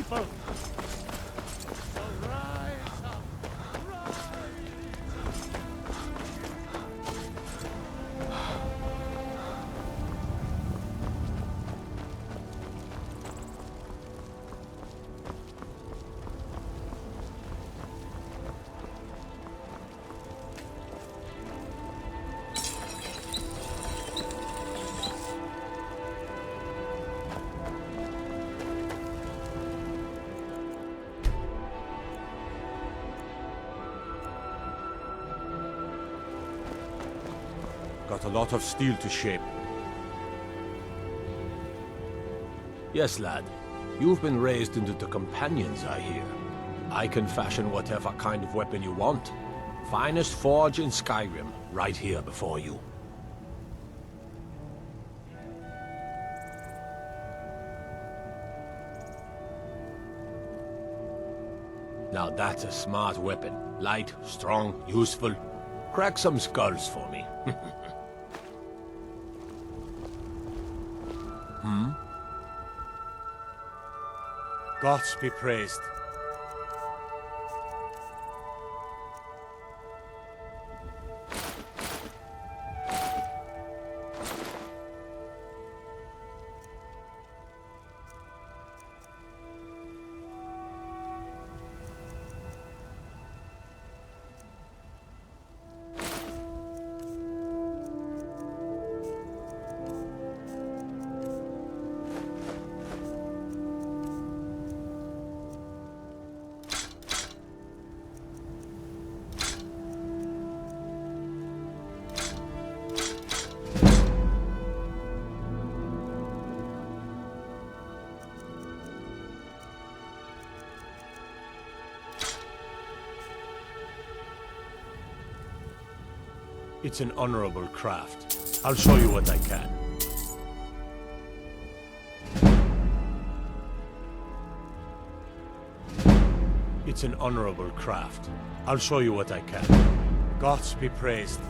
people. So rise up, rise. Got a lot of steel to shape. Yes, lad. You've been raised into the companions, I hear. I can fashion whatever kind of weapon you want. Finest forge in Skyrim, right here before you. Now that's a smart weapon. Light, strong, useful. Crack some skulls for me. Gods be praised. It's an honorable craft. I'll show you what I can. It's an honorable craft. I'll show you what I can. Gods be praised.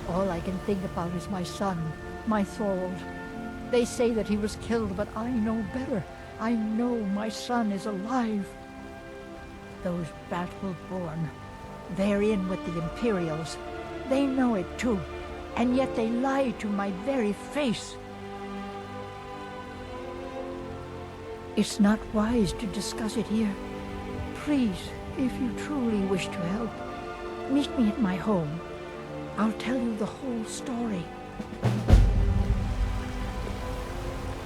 All I can think about is my son, my Thorold. They say that he was killed, but I know better. I know my son is alive. Those battle-born, they're in with the Imperials. They know it too, and yet they lie to my very face. It's not wise to discuss it here. Please, if you truly wish to help, meet me at my home. I'll tell you the whole story.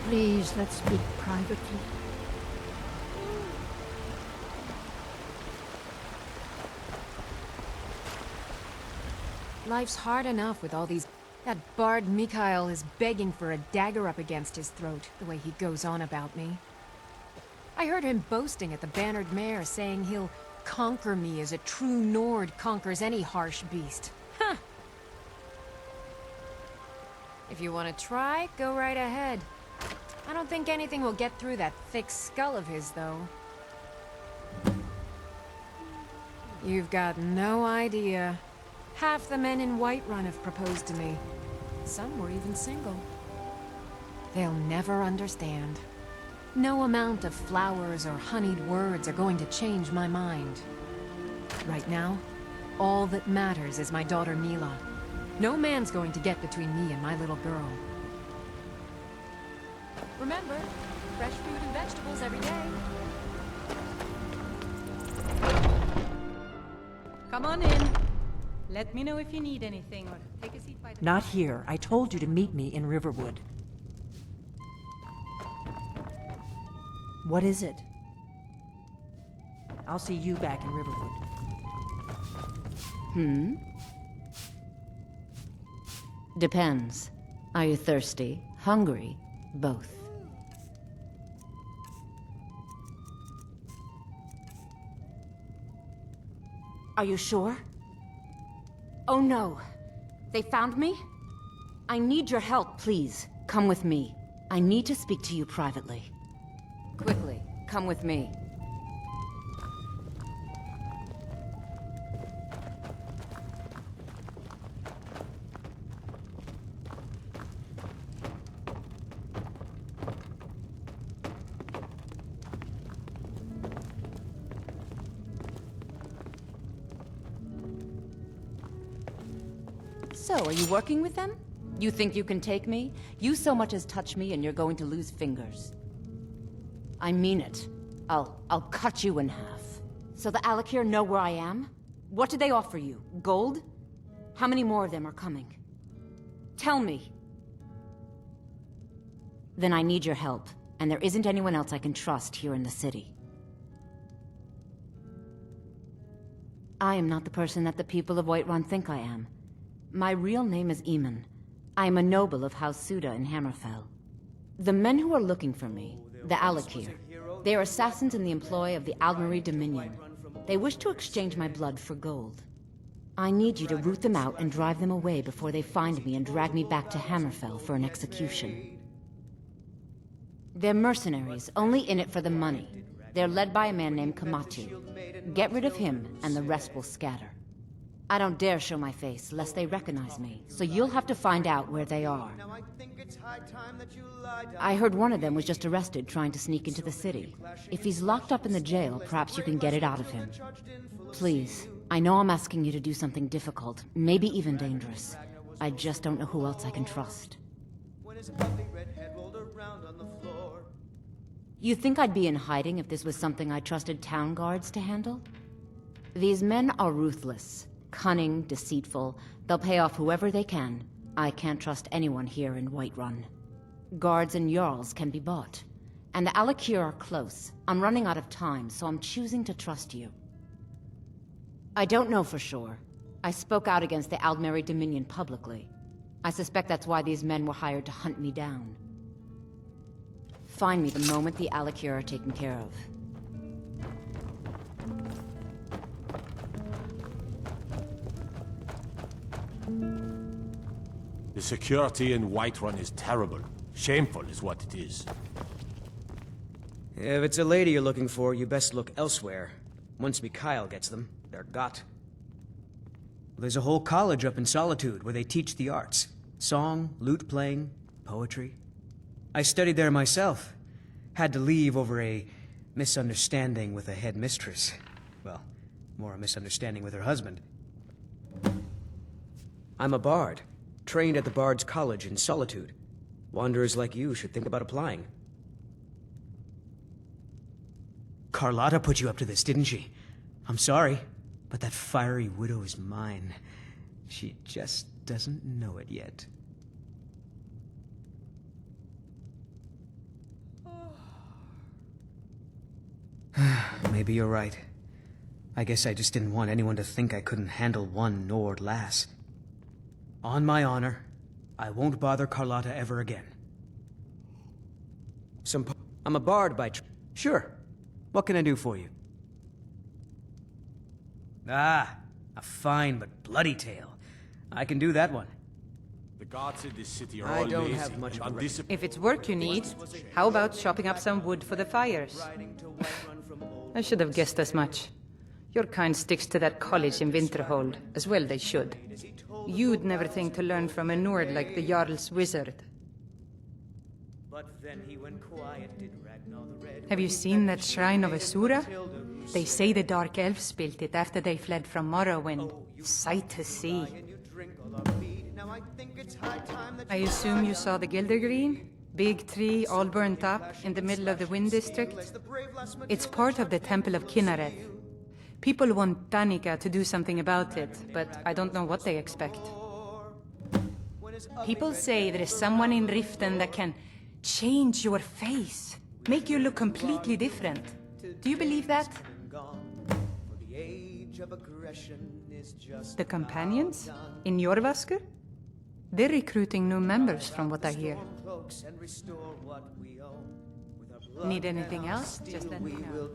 Please, let's speak privately. Life's hard enough with all these... That bard Mikhail is begging for a dagger up against his throat, the way he goes on about me. I heard him boasting at the Bannered Mare, saying he'll conquer me as a true Nord conquers any harsh beast. Huh! If you want to try, go right ahead. I don't think anything will get through that thick skull of his, though. You've got no idea. Half the men in Whiterun have proposed to me. Some were even single. They'll never understand. No amount of flowers or honeyed words are going to change my mind. Right now, all that matters is my daughter Mila. No man's going to get between me and my little girl. Remember, fresh fruit and vegetables every day. Come on in. Let me know if you need anything, or take a seat by the... Not here. I told you to meet me in Riverwood. What is it? I'll see you back in Riverwood. Depends. Are you thirsty? Hungry? Both. Are you sure? Oh no. They found me? I need your help, please. Come with me. I need to speak to you privately. Quickly, come with me. So, are you working with them? You think you can take me? You so much as touch me and you're going to lose fingers. I mean it. I'll cut you in half. So the Alakir know where I am? What did they offer you? Gold? How many more of them are coming? Tell me. Then I need your help, and there isn't anyone else I can trust here in the city. I am not the person that the people of Whiterun think I am. My real name is Eamon. I am a noble of House Suda in Hammerfell. The men who are looking for me, the Alakir, they are assassins in the employ of the Aldmeri Dominion. They wish to exchange my blood for gold. I need you to root them out and drive them away before they find me and drag me back to Hammerfell for an execution. They're mercenaries, only in it for the money. They're led by a man named Kamatu. Get rid of him, and the rest will scatter. I don't dare show my face, lest they recognize me, so you'll have to find out where they are. I heard one of them was just arrested trying to sneak into the city. If he's locked up in the jail, perhaps you can get it out of him. Please, I know I'm asking you to do something difficult, maybe even dangerous. I just don't know who else I can trust. You think I'd be in hiding if this was something I trusted town guards to handle? These men are ruthless. Cunning, deceitful. They'll pay off whoever they can. I can't trust anyone here in Whiterun. Guards and Jarls can be bought. And the Alakir are close. I'm running out of time, so I'm choosing to trust you. I don't know for sure. I spoke out against the Aldmeri Dominion publicly. I suspect that's why these men were hired to hunt me down. Find me the moment the Alakir are taken care of. The security in Whiterun is terrible. Shameful is what it is. If it's a lady you're looking for, you best look elsewhere. Once Mikhail gets them, they're got. There's a whole college up in Solitude where they teach the arts. Song, lute playing, poetry. I studied there myself. Had to leave over a misunderstanding with a headmistress. Well, more a misunderstanding with her husband. I'm a bard. Trained at the Bard's College in Solitude. Wanderers like you should think about applying. Carlotta put you up to this, didn't she? I'm sorry, but that fiery widow is mine. She just doesn't know it yet. Maybe you're right. I guess I just didn't want anyone to think I couldn't handle one Nord lass. On my honor, I won't bother Carlotta ever again. I'm a bard by Sure. What can I do for you? Ah, a fine but bloody tale. I can do that one. The guards in this city are I all don't lazy have much and of a undisciplined. If it's work you need, how about chopping up some wood for the fires? I should have guessed as much. Your kind sticks to that college in Winterhold, as well they should. You'd never think to learn from a Nord like the Jarl's wizard. Have you seen that shrine of Asura? They say the Dark Elves built it after they fled from Morrowind. Sight to see. I assume you saw the Gildergreen? Big tree, all burnt up, in the middle of the Wind District? It's part of the Temple of Kinnareth. People want Danica to do something about it, but I don't know what they expect. People say there is someone in Riften that can change your face, make you look completely different. Do you believe that? The companions? In Jorvaskr? They're recruiting new members from what I hear. Need anything else? Just let me know.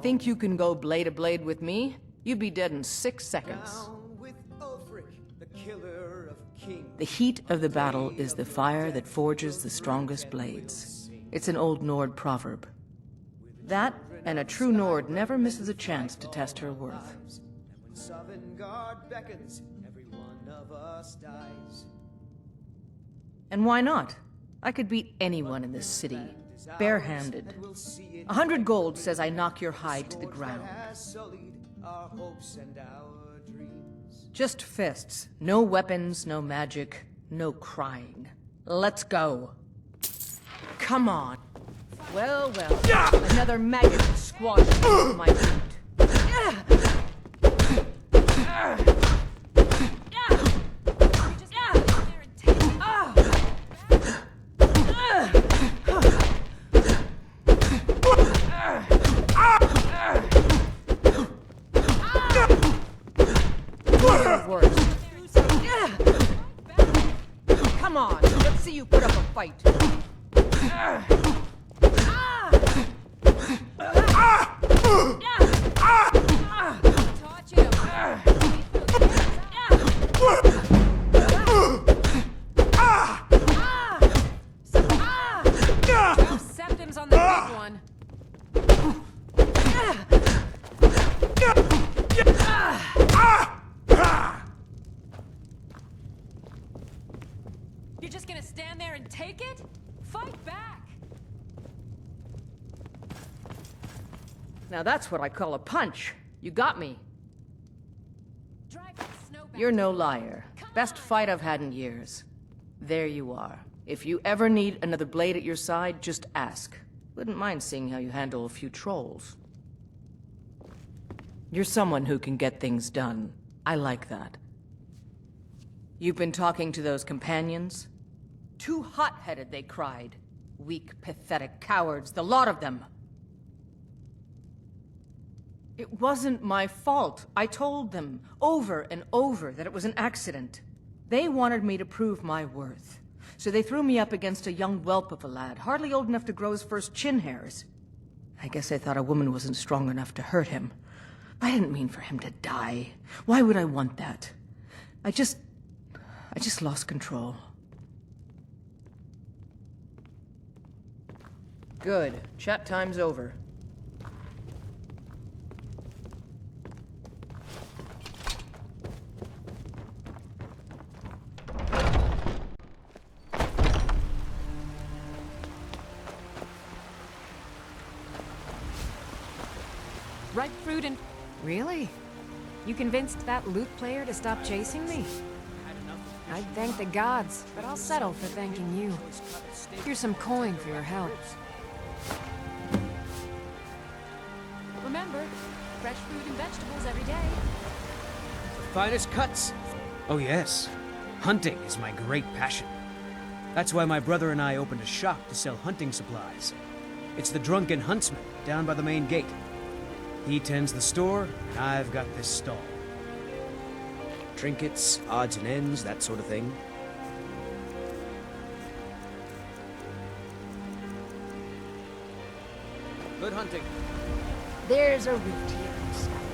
Think you can go blade to blade with me? You'd be dead in 6 seconds. The heat of the battle is the fire that forges the strongest blades. It's an old Nord proverb. That, and a true Nord never misses a chance to test her worth. And why not? I could beat anyone in this city, barehanded. 100 gold says I knock your hide to the ground. Just fists. No weapons, no magic, no crying. Let's go. Come on. Well, well. Another maggot squashed my boot. Come on, let's see you put up a fight. Septim's on the big one. You're just gonna stand there and take it? Fight back! Now that's what I call a punch. You got me. Drive that snow back. You're no liar. Best fight I've had in years. There you are. If you ever need another blade at your side, just ask. Wouldn't mind seeing how you handle a few trolls. You're someone who can get things done. I like that. You've been talking to those companions? Too hot-headed, they cried. Weak, pathetic cowards, the lot of them. It wasn't my fault. I told them, over and over, that it was an accident. They wanted me to prove my worth. So they threw me up against a young whelp of a lad, hardly old enough to grow his first chin hairs. I guess they thought a woman wasn't strong enough to hurt him. I didn't mean for him to die. Why would I want that? I just lost control. Good. Chat time's over. Ripe fruit and... Really? You convinced that lute player to stop chasing me? I'd thank the gods, but I'll settle for thanking you. Here's some coin for your help. Remember, fresh fruit and vegetables every day. Finest cuts. Oh yes, hunting is my great passion. That's why my brother and I opened a shop to sell hunting supplies. It's the Drunken Huntsman down by the main gate. He tends the store, and I've got this stall. Trinkets, odds and ends, that sort of thing. Good hunting. There's a rift here in Skyrim.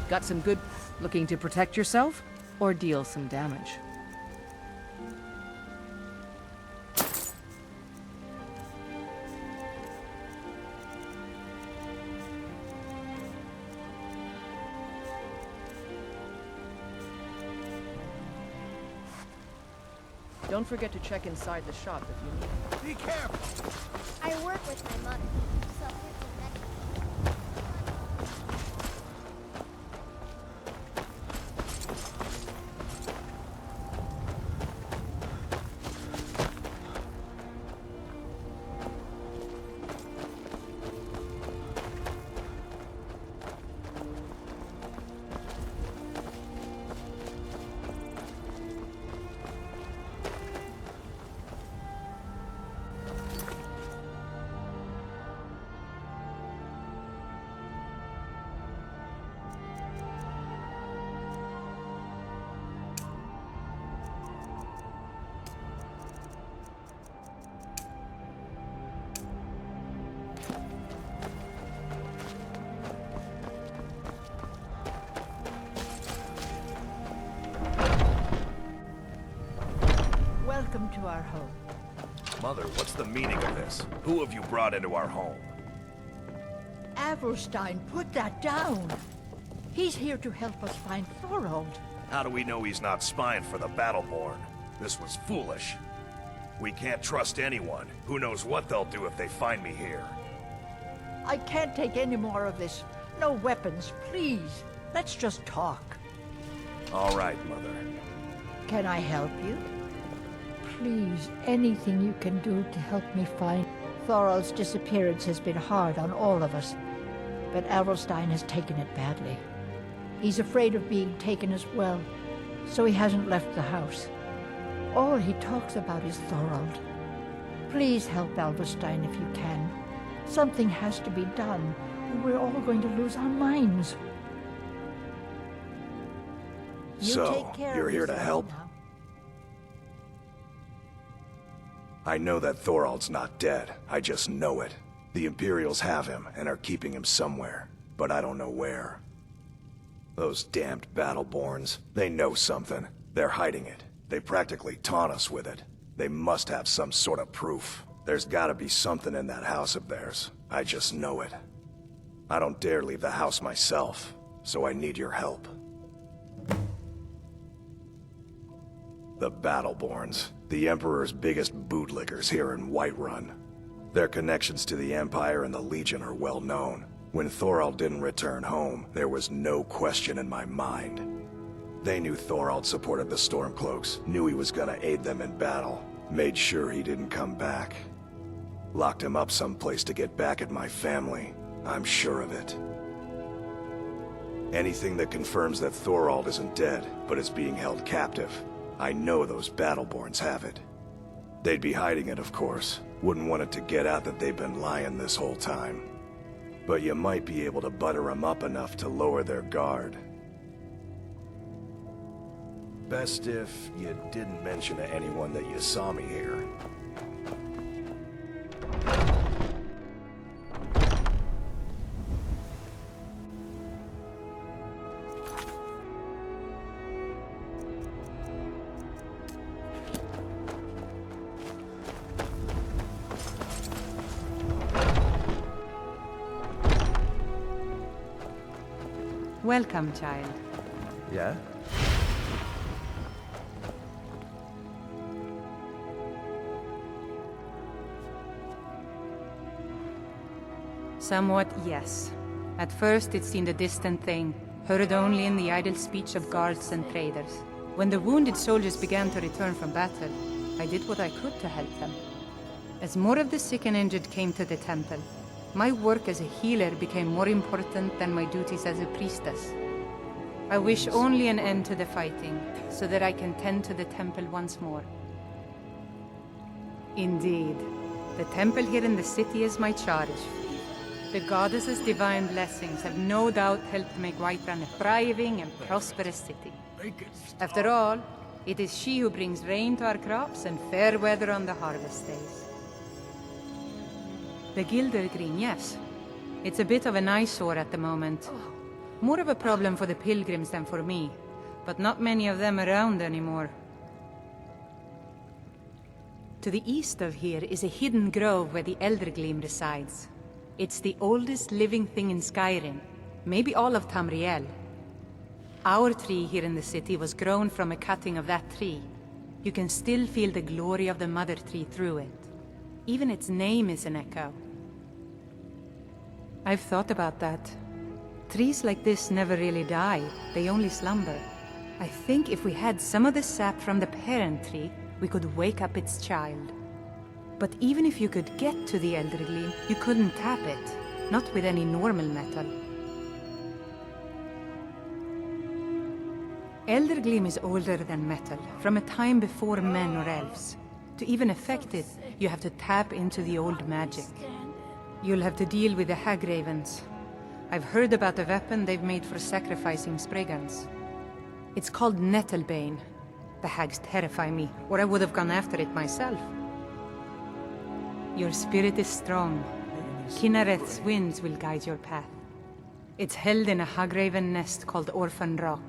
Got some good looking to protect yourself or deal some damage? Don't forget to check inside the shop if you need. Be careful! I work with my mother, so here's the next. Welcome to our home. Mother, what's the meaning of this? Who have you brought into our home? Avrelstein, put that down. He's here to help us find Thorold. How do we know he's not spying for the Battleborn? This was foolish. We can't trust anyone. Who knows what they'll do if they find me here? I can't take any more of this. No weapons, please. Let's just talk. All right, Mother. Can I help you? Please, anything you can do to help me find... Thorold's disappearance has been hard on all of us, but Avrelstein has taken it badly. He's afraid of being taken as well, so he hasn't left the house. All he talks about is Thorold. Please help Avrelstein if you can. Something has to be done, or we're all going to lose our minds. You So, take care you're of here to yourself help? now. I know that Thorold's not dead. I just know it. The Imperials have him and are keeping him somewhere, but I don't know where. Those damned Battleborns, they know something. They're hiding it. They practically taunt us with it. They must have some sort of proof. There's gotta be something in that house of theirs. I just know it. I don't dare leave the house myself, so I need your help. The Battleborns, the Emperor's biggest bootlickers here in Whiterun. Their connections to the Empire and the Legion are well known. When Thorold didn't return home, there was no question in my mind. They knew Thorold supported the Stormcloaks, knew he was gonna aid them in battle, made sure he didn't come back. Locked him up someplace to get back at my family, I'm sure of it. Anything that confirms that Thorold isn't dead, but is being held captive, I know those Battleborns have it. They'd be hiding it, of course. Wouldn't want it to get out that they've been lying this whole time. But you might be able to butter them up enough to lower their guard. Best if you didn't mention to anyone that you saw me here. Welcome, child. Yeah? Somewhat, yes. At first it seemed a distant thing, heard only in the idle speech of guards and traders. When the wounded soldiers began to return from battle, I did what I could to help them. As more of the sick and injured came to the temple, my work as a healer became more important than my duties as a priestess. I wish only an end to the fighting, so that I can tend to the temple once more. Indeed, the temple here in the city is my charge. The goddess's divine blessings have no doubt helped make Whiterun a thriving and prosperous city. After all, it is she who brings rain to our crops and fair weather on the harvest days. The Gilder Green, yes. It's a bit of an eyesore at the moment. More of a problem for the pilgrims than for me, but not many of them around anymore. To the east of here is a hidden grove where the Elder Gleam resides. It's the oldest living thing in Skyrim, maybe all of Tamriel. Our tree here in the city was grown from a cutting of that tree. You can still feel the glory of the mother tree through it. Even its name is an echo. I've thought about that. Trees like this never really die, they only slumber. I think if we had some of the sap from the parent tree, we could wake up its child. But even if you could get to the Elder Gleam, you couldn't tap it. Not with any normal metal. Elder Gleam is older than metal, from a time before men or elves. To even affect it, you have to tap into the old magic. You'll have to deal with the Hag Ravens. I've heard about a weapon they've made for sacrificing Spriggans. It's called Nettlebane. The hags terrify me, or I would have gone after it myself. Your spirit is strong. Kinareth's winds will guide your path. It's held in a Hagraven nest called Orphan Rock.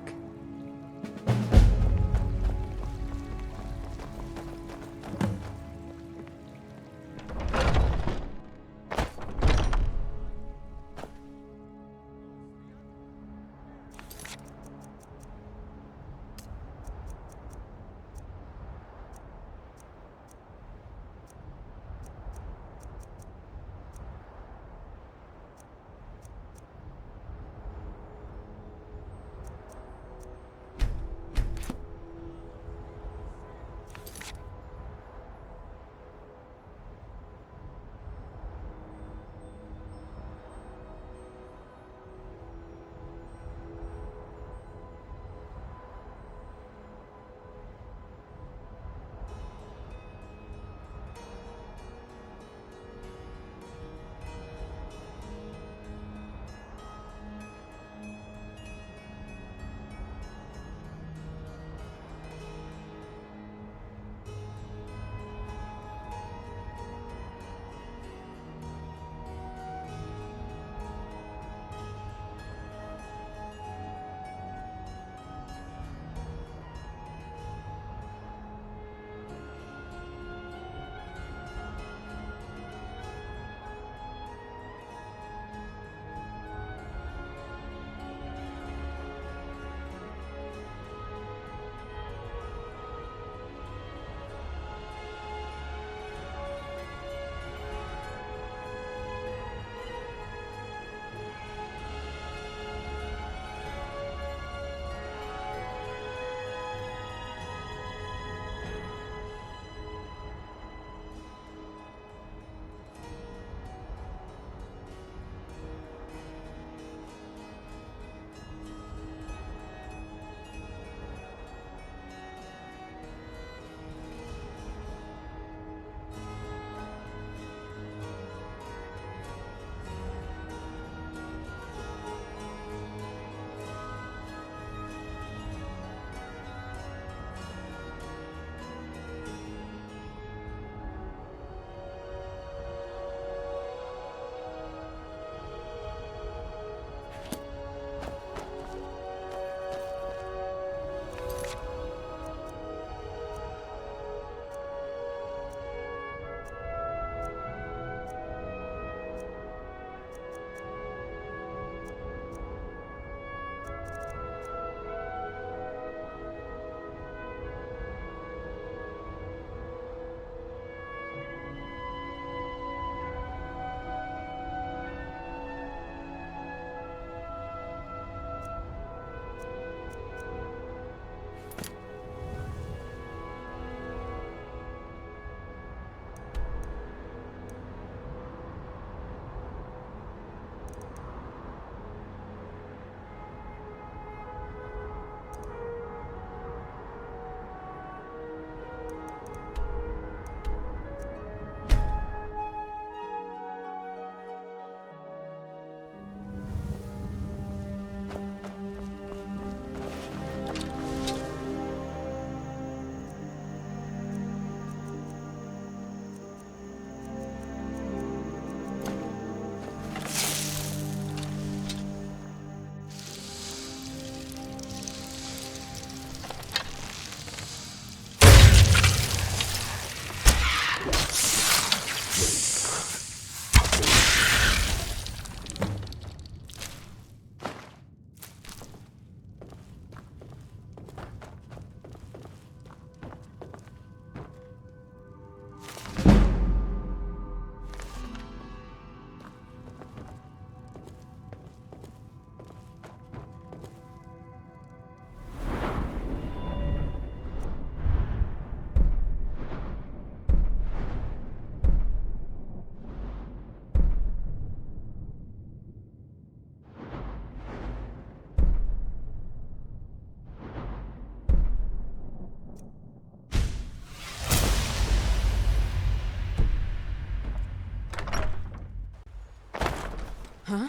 Huh?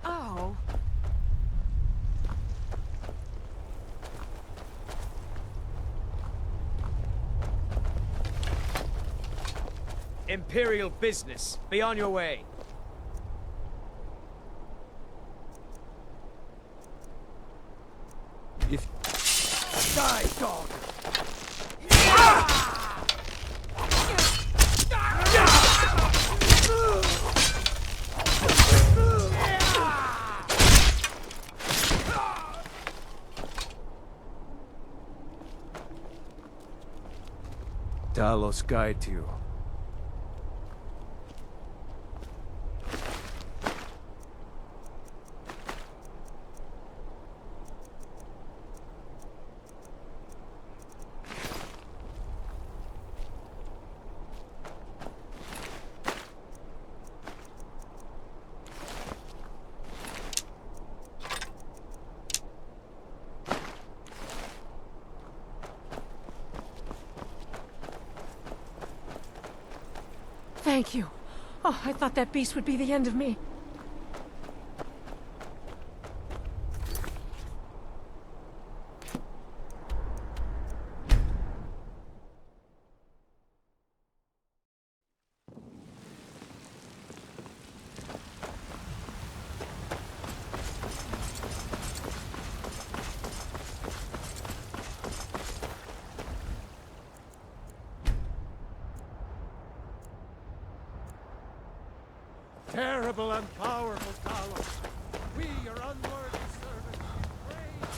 Oh. Imperial business. Be on your way. If... Die, dog! Talos guide you. Thank you. Oh, I thought that beast would be the end of me. Terrible and powerful Talos, we, your unworthy servants, praise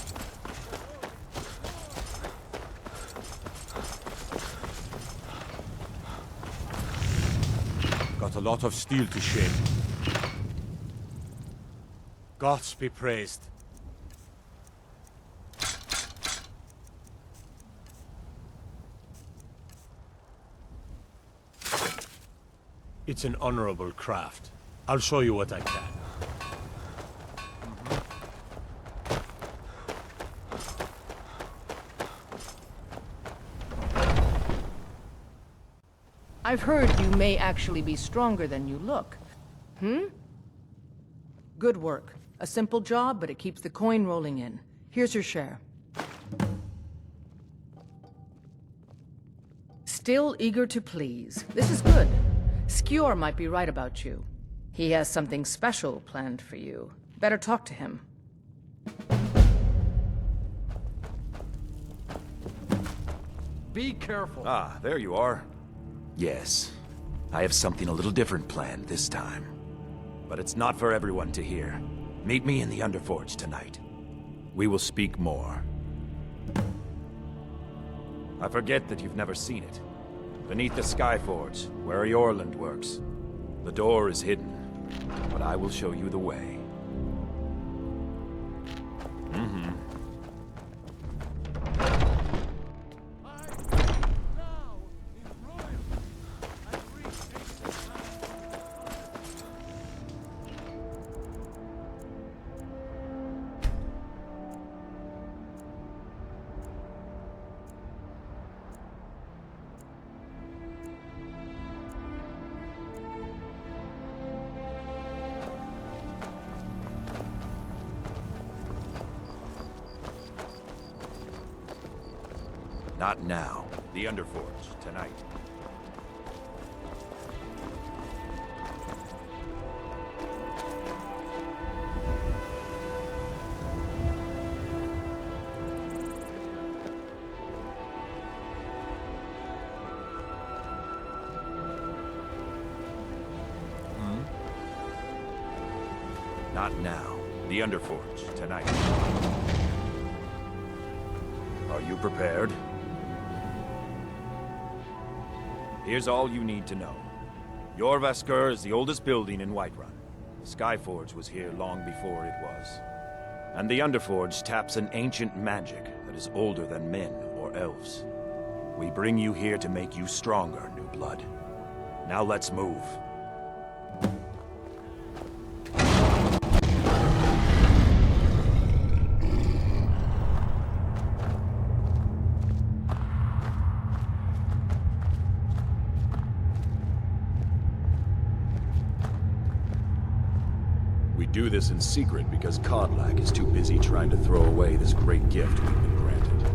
Got a lot of steel to shape. Gods be praised. It's an honorable craft. I'll show you what I can. I've heard you may actually be stronger than you look. Good work. A simple job, but it keeps the coin rolling in. Here's your share. Still eager to please. This is good. Skjor might be right about you. He has something special planned for you. Better talk to him. Be careful. Ah, there you are. Yes, I have something a little different planned this time. But it's not for everyone to hear. Meet me in the Underforge tonight. We will speak more. I forget that you've never seen it. Beneath the Skyforge, where Eorland works. The door is hidden, but I will show you the way. Now, in royal, and retake the land. Not now. The Underforge, tonight. Not now. The Underforge, tonight. Are you prepared? Here's all you need to know. Jorvaskr is the oldest building in Whiterun. Skyforge was here long before it was. And the Underforge taps an ancient magic that is older than men or elves. We bring you here to make you stronger, new blood. Now let's move. We do this in secret because Kodlak is too busy trying to throw away this great gift we've been granted.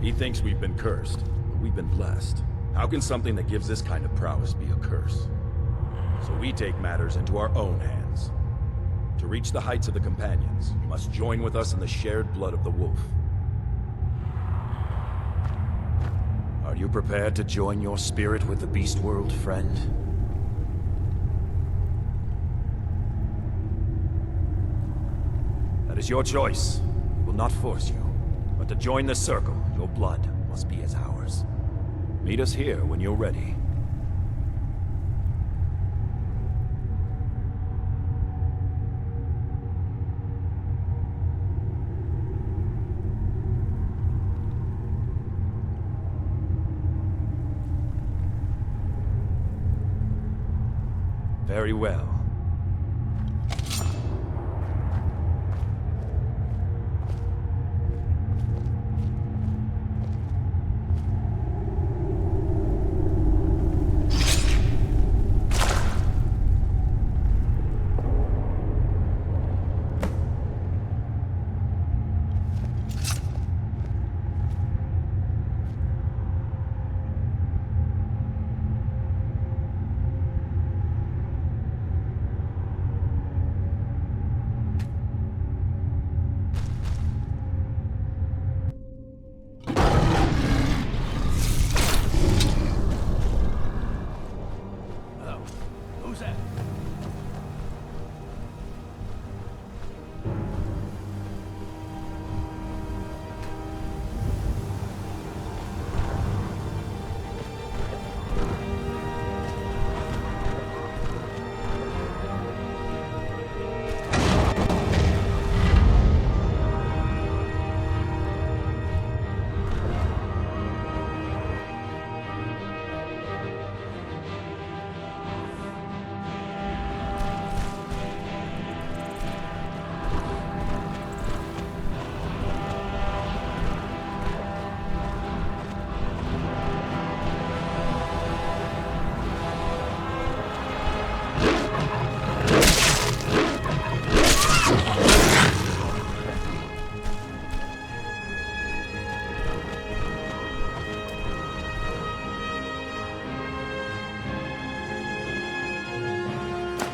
He thinks we've been cursed, but we've been blessed. How can something that gives this kind of prowess be a curse? So we take matters into our own hands. To reach the heights of the Companions, you must join with us in the shared blood of the wolf. Are you prepared to join your spirit with the beast world, friend? That is your choice. We will not force you. But to join the circle, your blood must be as ours. Meet us here when you're ready. Very well.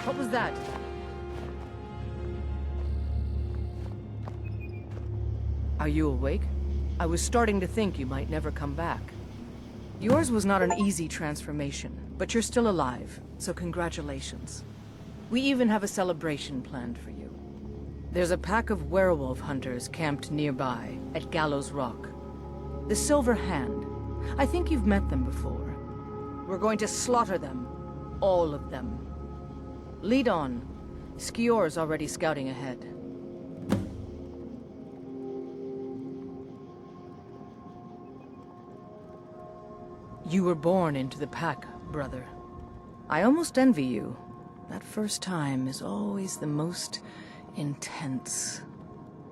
What was that? Are you awake? I was starting to think you might never come back. Yours was not an easy transformation, but you're still alive, so congratulations. We even have a celebration planned for you. There's a pack of werewolf hunters camped nearby, at Gallows Rock. The Silver Hand. I think you've met them before. We're going to slaughter them. All of them. Lead on. Skior's already scouting ahead. You were born into the pack, brother. I almost envy you. That first time is always the most intense.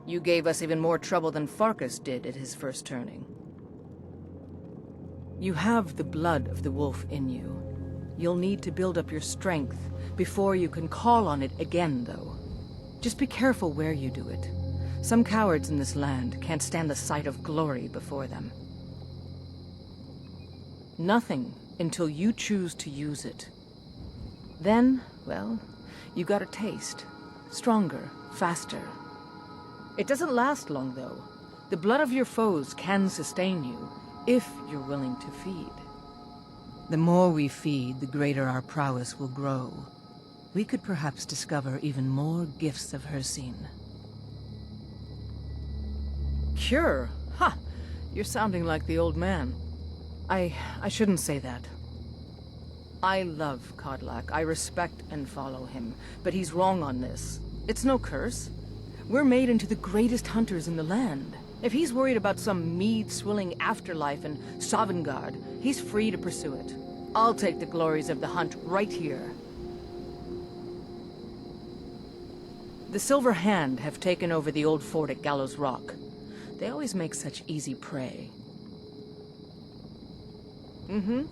You gave us even more trouble than Farkas did at his first turning. You have the blood of the wolf in you. You'll need to build up your strength before you can call on it again, though. Just be careful where you do it. Some cowards in this land can't stand the sight of glory before them. Nothing until you choose to use it. Then, well, you got a taste. Stronger, faster. It doesn't last long, though. The blood of your foes can sustain you, if you're willing to feed. The more we feed, the greater our prowess will grow. We could perhaps discover even more gifts of Hircine. Cure? Ha! You're sounding like the old man. I shouldn't say that. I love Kodlak. I respect and follow him. But he's wrong on this. It's no curse. We're made into the greatest hunters in the land. If he's worried about some mead-swilling afterlife in Sovngarde, he's free to pursue it. I'll take the glories of the hunt right here. The Silver Hand have taken over the old fort at Gallows Rock. They always make such easy prey. Mm-hmm.